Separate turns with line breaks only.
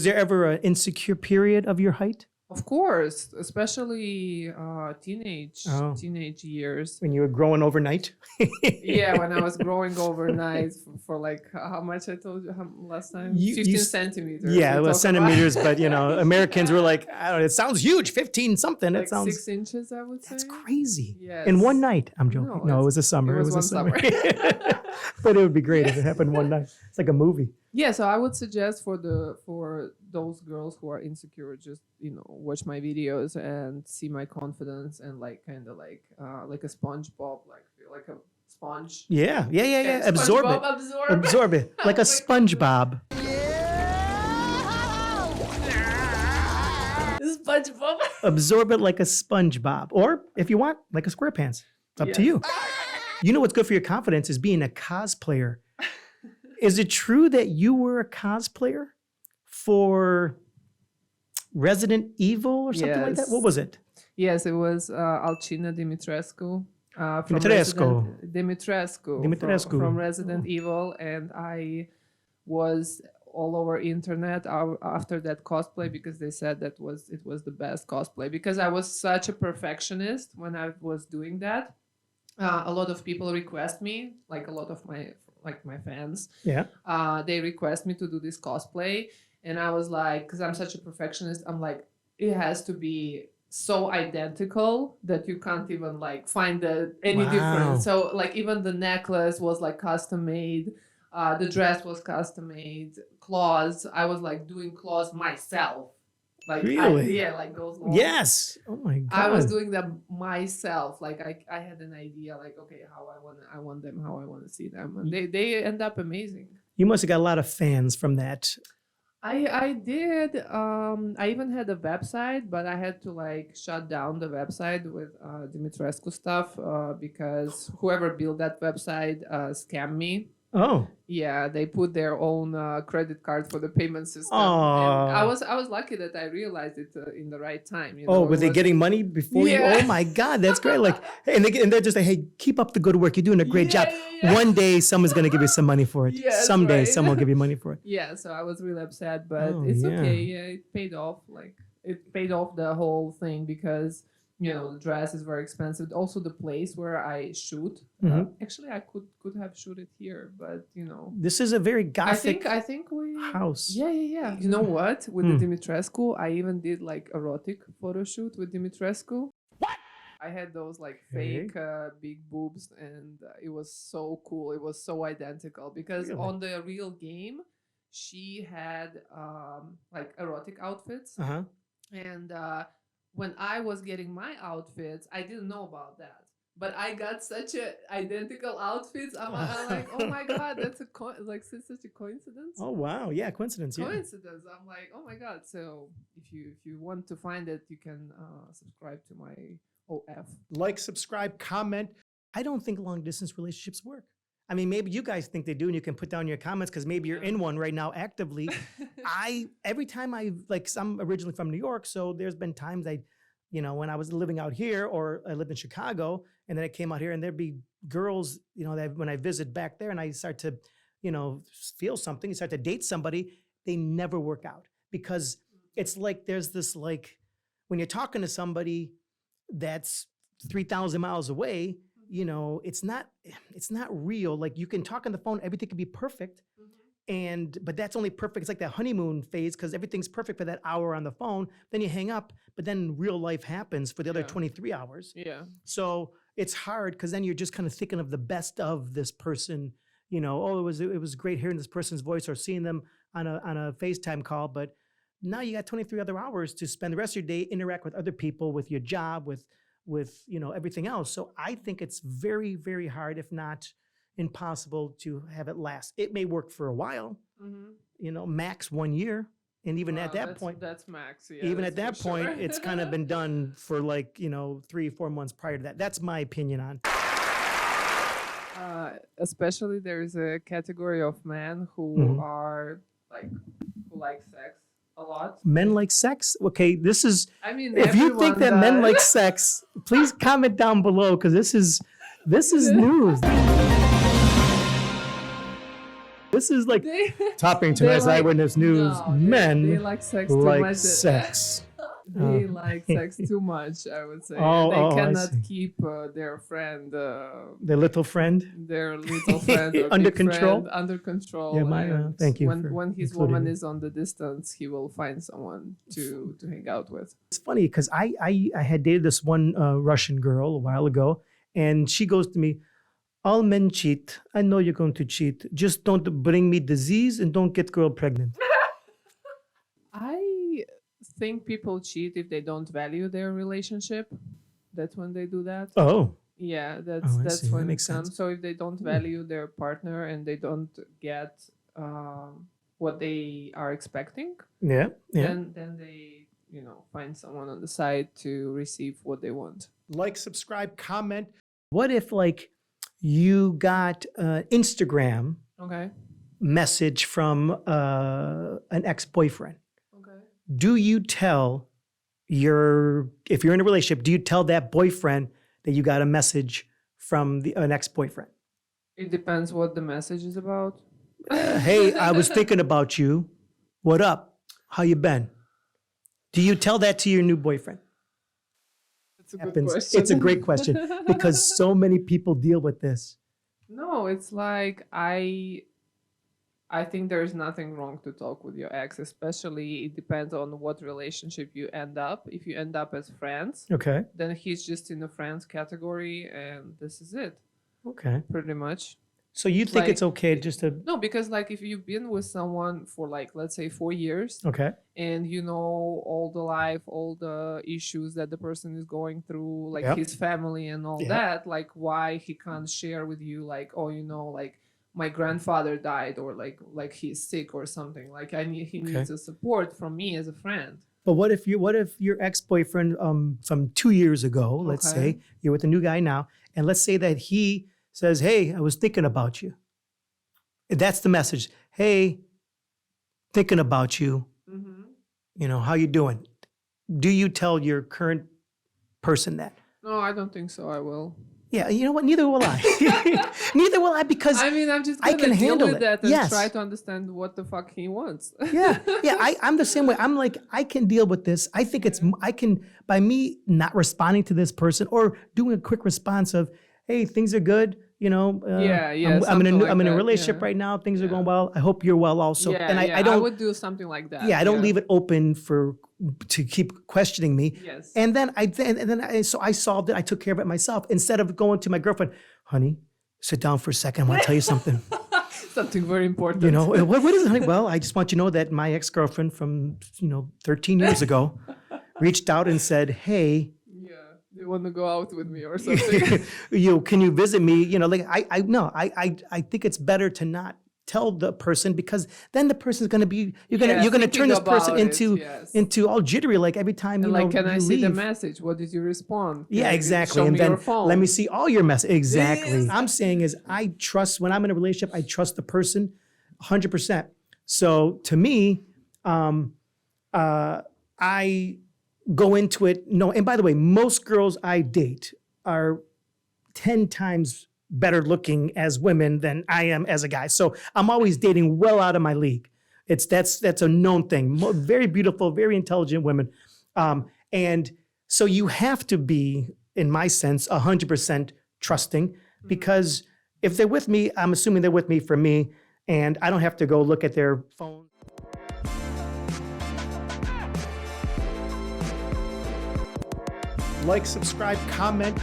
there ever an insecure period of your height
Of course, especially
Oh.
teenage years.
when you were growing overnight?
Yeah, when I was growing overnight for like how much I told you last time?
You-
15
you-
centimeters.
Yeah,
we
well,
talk
centimeters,
about.
but you know, Americans were like, I don't know, it sounds huge, 15 something.
Like
It sounds
6 inches, I would say.
that's crazy.
Yes.
In one night. I'm joking. No, it was a summer.
It was
a
one summer.
But it would be great if it happened one night. It's like a movie.
Yeah, so I would suggest for those girls who are insecure, just watch my videos and see my confidence and like kind of like a SpongeBob, like feel like a sponge.
Yeah.
And
Absorb it.
SpongeBob
Absorb it. Like a SpongeBob.
SpongeBob.
Absorb it like a SpongeBob. Or if you want, like a SquarePants. Up to
Yes.
you. You know what's good for your confidence is being a cosplayer. Is it true that you were a cosplayer for Resident Evil or something like that?
Yes.
What was it?
Yes, it was Alcina Dimitrescu. From
Dimitrescu.
Dimitrescu from Resident Evil, and I was all over internet after that cosplay because they said it was the best cosplay because I was such a perfectionist when I was doing that. A lot of people request me, like a lot of my fans.
Yeah.
They request me to do this cosplay, and I was like, because I'm such a perfectionist, I'm like, it has to be so identical that you can't even like find any
Wow.
difference. So like even the necklace was like custom made, the dress was custom made, claws. I was like doing claws myself. Like
Really?
like those. Long.
Yes. Oh my God.
I was doing them myself. Like I had an idea, like okay, how I want them, how I want to see them, and they end up amazing.
You must have got a lot of fans from that.
I did. I even had a website, but I had to like shut down the website with Dimitrescu stuff because whoever built that website scammed me.
Oh.
Yeah, they put their own credit card for the payment system.
Aw.
And I was lucky that I realized it in the right time.
Oh,
It
were they
was-
getting money before you?
Yeah.
Oh my God, that's great. Like, and they're just like, hey, keep up the good work. You're doing a great job.
Yeah.
One day, someone's gonna give you some money for it.
Yes,
Someday,
right.
someone will give you money for it.
Yeah, so I was really upset, but
Oh,
it's
yeah.
okay. Yeah, it paid off. Like it paid off the whole thing because the dress is very expensive. Also, the place where I shoot.
Mhm.
Actually, I could have shoot it here, but
This is a very gothic
I think we
house.
Yeah. You know what? With
Hmm.
the Dimitrescu, I even did like erotic photo shoot with Dimitrescu. What? I had those like
Okay.
fake big boobs, and it was so cool. It was so identical because
Really?
on the real game, she had like erotic outfits,
Uh-huh.
and when I was getting my outfits, I didn't know about that. But I got such a identical outfits. I'm like, oh my god, that's such a coincidence.
Oh wow, yeah, coincidence. Yeah.
Coincidence. I'm like, oh my god. So if you want to find it, you can subscribe to my OF.
Like, subscribe, comment. I don't think long distance relationships work. I mean, maybe you guys think they do, and you can put down your comments because maybe you're in one right now actively. Every time I'm originally from New York, so there's been times when I was living out here or I lived in Chicago, and then I came out here, and there'd be girls, that when I visit back there and I start to, feel something, you start to date somebody, they never work out because it's like there's this like when you're talking to somebody that's 3,000 miles away, it's not real. Like you can talk on the phone, everything can be perfect. But that's only perfect. It's like that honeymoon phase because everything's perfect for that hour on the phone. Then you hang up, but then real life happens for the other
Yeah.
23 hours.
Yeah.
So it's hard because then you're just kind of thinking of the best of this person. Oh, it was great hearing this person's voice or seeing them on a FaceTime call. But now you got 23 other hours to spend the rest of your day, interact with other people, with your job, with everything else. So I think it's very, very hard, if not impossible, to have it last. It may work for a while, max 1 year. And even at that point,
that's max. Yeah,
even
that's
at that
for
point,
sure.
it's kind of been done for 3-4 months prior to that. That's my opinion on.
Especially there's a category of men who
Mhm.
are who like sex a lot.
Men like sex? Okay, this is,
I mean,
if you think
everyone
that men
does.
like sex, please comment down below because this is news. This is like
They,
topping
they
tonight's
like-
Eyewitness News.
no,
Men
they like sex too
like
much.
sex.
They
Oh.
like sex too much, I would say.
Oh,
They
I
cannot
see.
keep their friend,
The little friend.
their little friend or
Under
big
control?
friend under control.
Yeah,
and
thank you for
when his
including
woman
me.
is on the distance, he will find someone to hang out with.
It's funny because I had dated this one Russian girl a while ago, and she goes to me, "All men cheat. I know you're going to cheat. Just don't bring me disease and don't get girl pregnant."
I think people cheat if they don't value their relationship. That's when they do that.
Oh,
Yeah,
I
that's
see. That
when it
makes
comes.
sense.
So if they don't value their partner and they don't get what they are expecting,
yeah, yeah.
then they find someone on the side to receive what they want.
Like, subscribe, comment. What if like you got Instagram
Okay.
message from an ex-boyfriend?
Okay.
Do you tell if you're in a relationship, do you tell that boyfriend that you got a message from an ex-boyfriend?
It depends what the message is about.
Hey, I was thinking about you. What up? How you been? Do you tell that to your new boyfriend?
That's a good question.
It's a great question because so many people deal with this.
No, it's like I think there's nothing wrong to talk with your ex, especially it depends on what relationship you end up. If you end up as friends,
Okay.
then he's just in the friends category and this is it,
Okay.
pretty much.
So you think it's
Like-
okay just to,
No, because like if you've been with someone for like, let's say 4 years
okay.
and you know all the life, all the issues that the person is going through, like
Yep.
his family and all
Yep.
that, like why he can't share with you like, oh, like my grandfather died or like he's sick or something. Like he
Okay.
needs a support from me as a friend.
But what if your ex-boyfriend from 2 years ago, let's
Okay.
say you're with a new guy now, and let's say that he says, "Hey, I was thinking about you." That's the message. "Hey, thinking about you. How you doing?" Do you tell your current person that?
No, I don't think so. I will.
Yeah, you know what? Neither will I. Neither will I because
I mean, I'm just
I
gonna
can
deal
handle
with
it.
that and
Yes.
try to understand what the fuck he wants.
yeah, I'm the same way. I'm like, I can deal with this. I think I can, by me not responding to this person or doing a quick response of, "Hey, things are good.
Yeah,
I'm in
something like
I'm in a
that,
relationship
yeah.
right now. Things are
Yeah.
going well. I hope you're well also."
yeah,
And
yeah,
I don't,
would do something like that.
I don't leave it open to keep questioning me.
Yes.
And then so I solved it. I took care of it myself instead of going to my girlfriend, "Honey, sit down for a second. I want to tell you something."
Something very important.
What is it, honey? "Well, I just want you to know that my ex-girlfriend from 13 years ago reached out and said, 'Hey,
Yeah, they want to go out with me or something.
can you visit me?'" Like I think it's better to not tell the person because then the person's gonna be you're gonna turn this person into all jittery like every time
And like, can
you
I see the
leave.
message? What did you respond?
Yeah,
Can you
exactly.
Show
And
me
then
your phone.
let me see all your messages. Exactly.
Yes.
I'm saying is I trust when I'm in a relationship, I trust the person 100%. So to me, I go into it. No, and by the way, most girls I date are 10 times better looking as women than I am as a guy. So I'm always dating well out of my league. That's a known thing. Very beautiful, very intelligent women. And so you have to be, in my sense, 100% trusting because if they're with me, I'm assuming they're with me for me and I don't have to go look at their phone. Like, subscribe, comment.